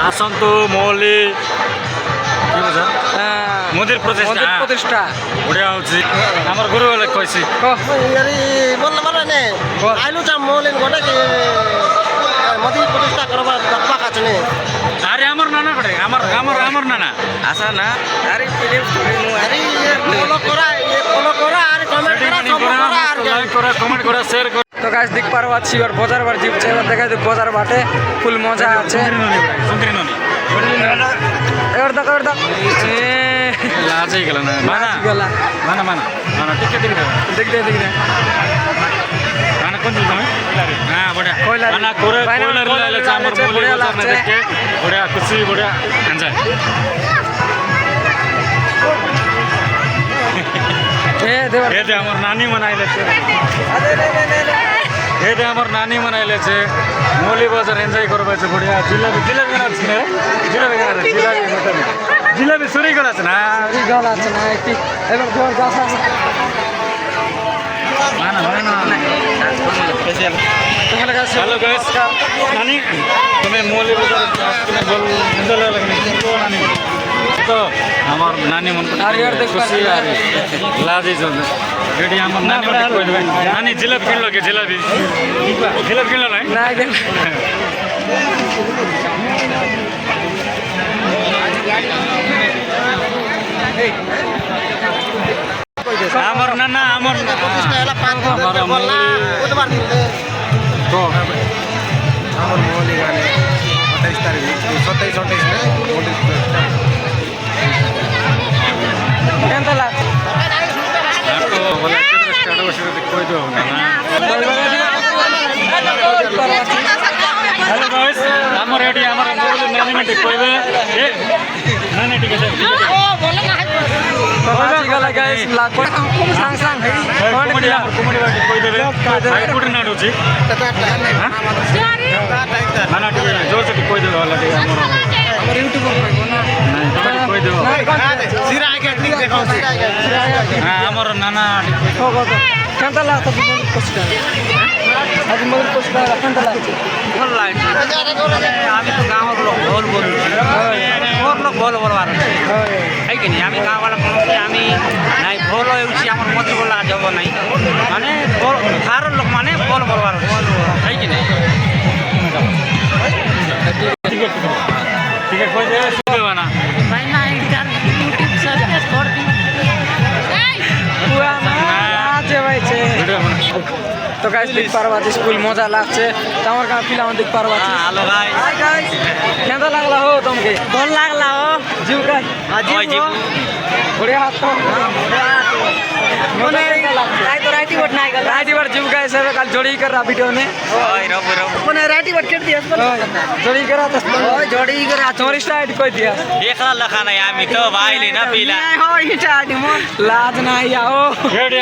ଆସନ୍ତୁ ମୌଲି ମୋଦିର ପ୍ରଚେଷ୍ଟା ବଢ଼ିଆ ହେଉଛି ଆମର ଗୁରୁ ହେଲେ କହିଛି आइलु चाहिँ मौलिन गोटे कि मोदी प्रतिष्ठा करबा दखबा काचने আরে আমার নানা কটে আমার নানা आशा ना अरे फिल्म स्टोरी मु अरे ये फॉलो करा अरे कमेंट करा सब करा লাইক করা কমেন্ট করা শেয়ার করা तो गाइस देख पारो अच्छी और बाजार बार जीव चाहिए देखा दे बाजार बाटे फुल मजा আছে সুন্দরী ননি এবার দা লাজই গেল না মানা গলা মানা টিকে দেখ দে মানা কোন দিন হ্যাঁ বড়িয়া কয়লার মানা করে ফাইনাল কয়লার লাইলে আমার মৌলি বড়িয়া বাজার না লাগছে। দেখে বড়িয়া খুশি বড়িয়া এনজয় এ দেবার এটা আমার নানি মানাইলেছে এটা আমার নানি মানাইলেছে মৌলি বাজার এনজয় করবাছে বড়িয়া জিলাপি আছে না জিলাপি চুরি করে আছে না গলা আছে না একটি এবার ধর গাছ আছে মানা তাহলে গাছ হ্যালো গাইস নানি তুমি মৌলি বাজার আসলে বল এনজয় লাগবে নানি তো আমার নানি মন আর ইয়ার দেখ খুশি আর লাজি চলবে রেডি আমার নানি মনে কই দেবে নানি জিলাপি কিনলো কে জিলাপি কিনলো নাই না দেখ আমার নানা আমার प्रतिष्ठा ହେଲା 5 दिन আমার बोलला बुधबार दिन তো हमर मौली गाने 28 तारिख 27 কেন লাগ তো বলে স্টার্ট বসে কই দেব না হ্যালো গাইস আমার রেডি আমার নানি মনে কইবে এ নানি ঠিক আছে বাজি গলা গাইস লাগ সাং সাং কমেডি বাকি কই দেবে ভাই কুটি না ডুচি না ঠিক আছে জোর से কই দেবে वाला ঠিক আমার আমার ইউটিউব পাইবো না না কই দেব सिरा के क्लिक देखाउ হ্যাঁ আমার নানা কেন লাগ তো বহুত কষ্ট আজ মগর কষ্ট কেন লাগ ভাল লাগছে আমি তো গাঁৱৰ লোক ভল বলু মোর লোক ভল বলবার है कि नहीं আমি গাঁওয়ালা মানুষ আমি নাই ভল হচ্ছে আমার মধ্যে বলা যাব নাই মানে তার লোক মানে ভল বলবার है कि नहीं ঠিক আছে কই দেবে শুনবে না भाई ना इधर यूट्यूब सर्च कर दी পুরা না আছে ভাইছে ভিডিও বানা তো গাইস দেখ পারবা স্কুল মজা লাগছে তো আমার কাছে ফিলাম দেখ পারবা हेलो भाई হাই গাইস কেন লাগলা হো তোমাকে भल लागला हो जीव का अजीब बढ़िया हाथ तो कोने राइट राइट वोट नाही गला राइट बार जीव का ऐसे कल जोड़ी कर रहा वीडियो ने ओय रब कोने राइटी वट केट दियस जोड़ी करा तो ओय जोडी करा चोरी स्टाइल कोई दिया एकला लखा नाही आम्ही तो भाईले ना पिला हो हिटा आदि मोर लाज नहीं आओ রেডি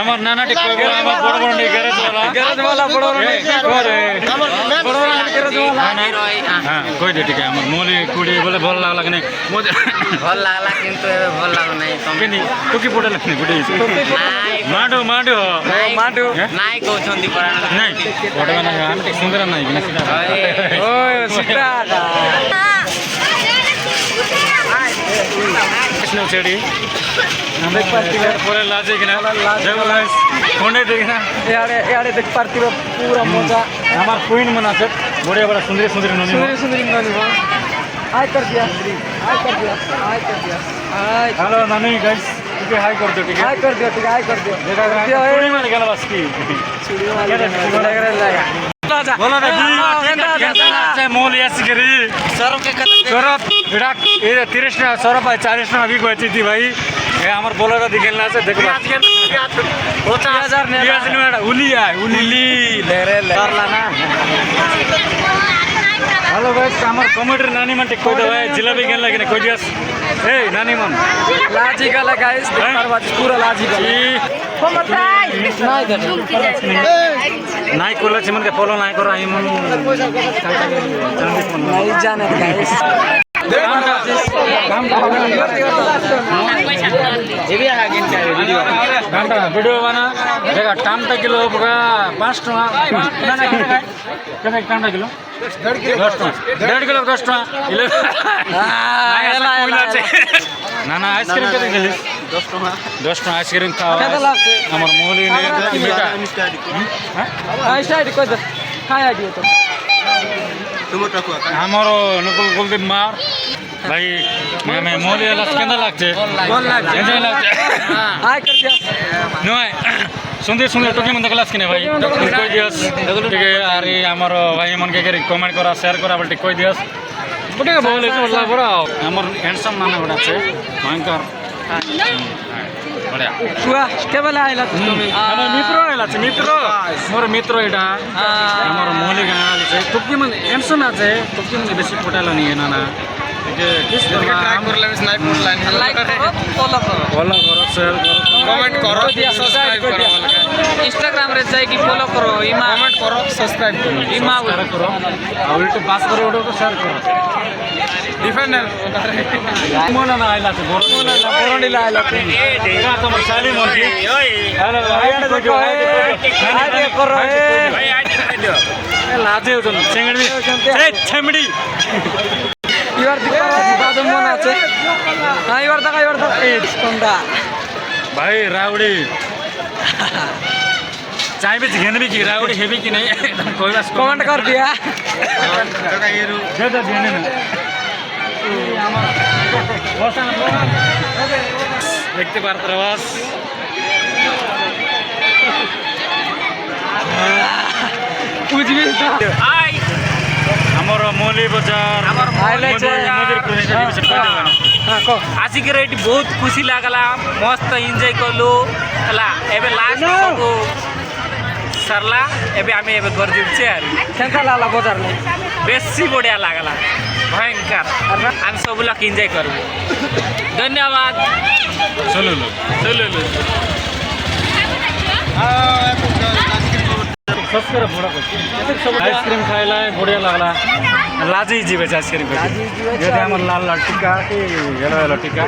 আমার নানা ঠিক কইবে আমার বড় বড় নি গ্যারেজ वाला गरज वाला बड़ो ने করে बड़ो ने गरज वाला হ্যাঁ কই দে ঠিক আমার মৌলি কুড়ি বলে ভাল লাগলা কেন भल लागला किंतु एबे भल लागो नाही কেনি টুকি পড়ে লাগনি গুডি নাই মাডু माटू নাই কৌছন্দি পরাণ নাই পড়বে না আমি ঠিক সুন্দর নাই কিনা সিধা ओए सीधा কৃষ্ণ ছেড়ি আমরা পরে লাজে কিনা দেখো গাইস ফোনে দেখি না यारे यारे देख पारती पूरा मजा আমার কুইন মনে আছে বড়িয়া বড় সুন্দরী সুন্দরী ননি सुंदरी सुंदरी नानी मां हाय कर दिया हाय कर दिया हाय कर दिया हाय হ্যালো নানি গাইস ঠিক হাই করে দিও ঠিক हाय कर दिया ठीक हाय कर दिया দেখা কুড়ি মার গেল বাস কি चूड़ी वाले लगा लगा बोलो ना मोल ऐसी करी सौरभ विराट ये 30 ना सौरभ भाई 40 ना अभी कोई थी भाई ये हमारे बोलर दिखेलना से देखो 50,000 ने उली है उली ले रे ले करला ना हेलो गाइस हमार कमेंटर नानी मन कोई दे भाई जिलेबी गेन लगे कोई दिस ए नानी मन लाजी का गाइस पूरा लाजी का नाई कोला चिमन के फॉलो नाई करो आई मन नहीं जाने गाइस जेबी आ गेन का वीडियो ঘন্টা ভিডিও বানা দেখা টামটা কিলো বগা 5 টাকা না না কেন টামটা কিলো 10 টাকা 1.5 কিলো 10 টাকা না না আইসক্রিম কেটে গেলিস 10 টাকা আইসক্রিম খাওয়া আমার মহলি মিঠা স্টার্ট কই দে খাই আইডিও তো আমার নকুল কুলদীপ মার ভাই मैं मोली वाला केंदा लागते बोल लागते केंदा लागते हाय कर दिया নয় সুন্দর সুন্দর টকি মন ক্লাস কিনে ভাই কই দিয়স ঠিক আরে আমার ভাই মন কে কমেন্ট করা শেয়ার করা বলতে কই দিয়স বটে বলে তো আল্লাহ বড় আমার হ্যান্ডসাম নানা বড় আছে ভয়ঙ্কর বড়িয়া কুয়া কেবল আইলা তুমি আমার মিত্র আছে মিত্র মোর মিত্র এটা আমার মৌলিক আছে টকি মন হ্যান্ডসাম আছে টকি মন বেশি ফটালা নিয়ে না না किस ट्राई कर ले स्नाइप लाइन लाइक करो फॉलो करो शेयर करो कमेंट करो सब्सक्राइब करो इंस्टाग्राम रे जाए कि फॉलो करो इमा कमेंट करो सब्सक्राइब करो इमा करो और तो पास करो तो शेयर करो डिफेंडर मोना ना आइला तो बोरोनी ला आइला एरा तो मसाली मोटी हेलो आइडे देखो आइडे करो लाजे तो चेंगड़ी ए छेमड़ी इवर दिखा मन আছে हां इवर দেখা এই কোনটা भाई रावड़ी चाय भी घेन भी की रावड़ी हेवी की नहीं कोई बस कमेंट कर दिया दे दे देने में দেখতে পার প্রবাস বুঝবি না हाय আমার মৌলি বাজার আমার হাইলাইট নদীর কোণে বিশেষ করে हां को ଆସିକିରି ଏଠି ବହୁତ ଖୁସି ଲାଗଲା ମସ୍ତ ଏନ୍ଜୟ କଲୁ ହେଲା ଏବେ ଲାଷ୍ଟ ସବୁ ସରଲା ଏବେ ଆମେ ଏବେ ଘର ଯିବୁଛେ ଆରୁ କେନ୍ତା ଲାଗଲା ବଜାର ନେ ବେଶୀ ବଢ଼ିଆ ଲାଗଲା ଭୟଙ୍କର ଆମେ ସବୁ ଲୋକ ଏନ୍ଜୟ କରିବୁ ଧନ୍ୟବାଦ চলো চলুলু সবসময় বড় করছি আইসক্রিম খাইলা বড়িয়া লাগলা লাজি জিবে আইসক্রিম খাই যেটা আমার লাল লাল টিকা এলো এলো টিকা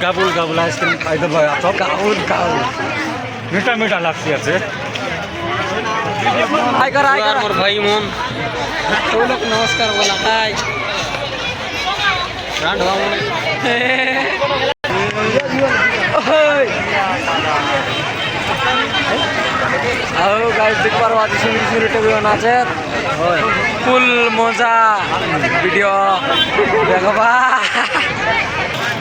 গাবুল গাবুল আইসক্রিম খাইতে ভাই সব গাবুল গাবুল মিঠা মিঠা লাগছে আছে আই কর মোর ভাই মন তো লোক নমস্কার বলা তাই রান্ড হওয়া মনে ওই आओ गाइस देख पारो आज सिंगल टेबल नाचे फुल मजा वीडियो देखबा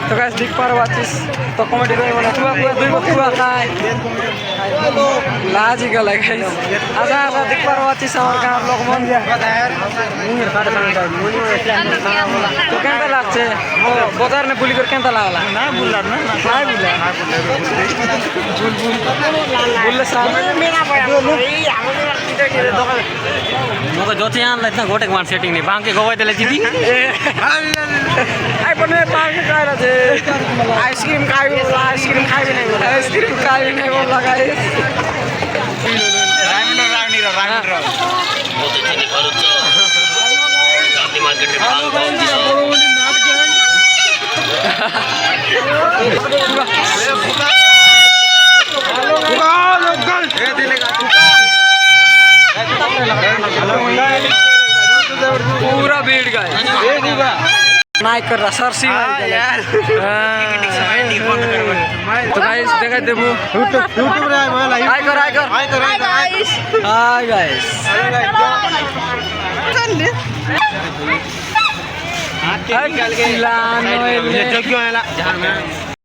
तो गाइस देख पारो आछिस तो कमेडी रे बना तुआ कुआ दुई बकुआ खाय लाज गला गाइस आजा आजा देख पारो आछिस हमर गांव लोग मन तो केनता लागছে ओ बाजार ने बुली कर केनता लागला না বুঝলাম না নাই বুলা बुल्ले सामने मग जोचे आणलात ना गोटेक मार सेटिंग नाही बांके गोवाय त्याला जिती आई पण पार्क खायला ते आईस्क्रीम खाई बोला आईस्क्रीम खाई नाही बोला आईस्क्रीम खाई नाही बोला गाइस गांधी मार्केट में माल पाऊंगी पूरा भीड़ गए नाइक कर रहा सर सिंह यार तो गाइस देखा देबू यूट्यूब रे आय लाइव हाय कर हाय कर हाय गाइस हाय गाइस